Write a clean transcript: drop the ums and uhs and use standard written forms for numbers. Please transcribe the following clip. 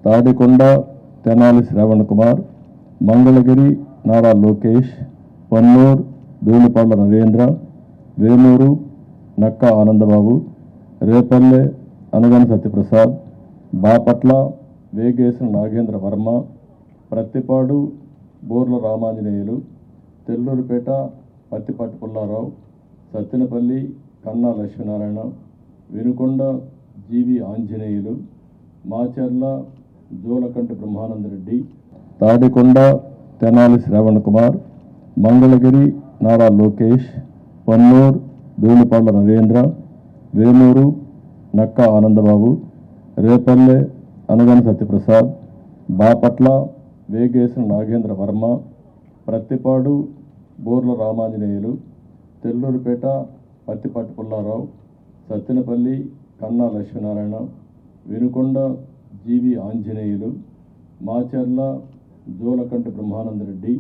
తాడికొండ తెనాలి శ్రవణ్ కుమార్, మంగళగిరి నారా లోకేష్, పన్నూర్ ధూళిపాళ్ల నరేంద్ర, వేమూరు నక్కా ఆనందబాబు, రేపల్లె అనగన సత్యప్రసాద్, బాపట్ల వేగేసిన నాగేంద్ర వర్మ, ప్రత్తిపాడు బోర్ల రామాంజనేయులు, తెల్లూరుపేట పత్తిపాటి పుల్లారావు, సత్తెనపల్లి కన్నా లక్ష్మీనారాయణ, వినుకొండ జీవి ఆంజనేయులు, మాచర్ల జోలకంటి బ్రహ్మానందరెడ్డి, తాడికొండ తెనాలి శ్రవణ్ కుమార్, మంగళగిరి నారా లోకేష్, పన్నూర్ ధూళిపాళ్ల నరేంద్ర, వేమూరు నక్కా ఆనందబాబు, రేపల్లె అనగన సత్యప్రసాద్, బాపట్ల వేగేసిన నాగేంద్ర వర్మ, ప్రత్తిపాడు బోర్ల రామాంజనేయులు, తెల్లూరుపేట పత్తిపాటి పుల్లారావు, సత్తెనపల్లి కన్నా లక్ష్మీనారాయణ, వినుకొండ జీవి ఆంజనేయులు, మాచర్ల జోలకంటి బ్రహ్మానందరెడ్డి,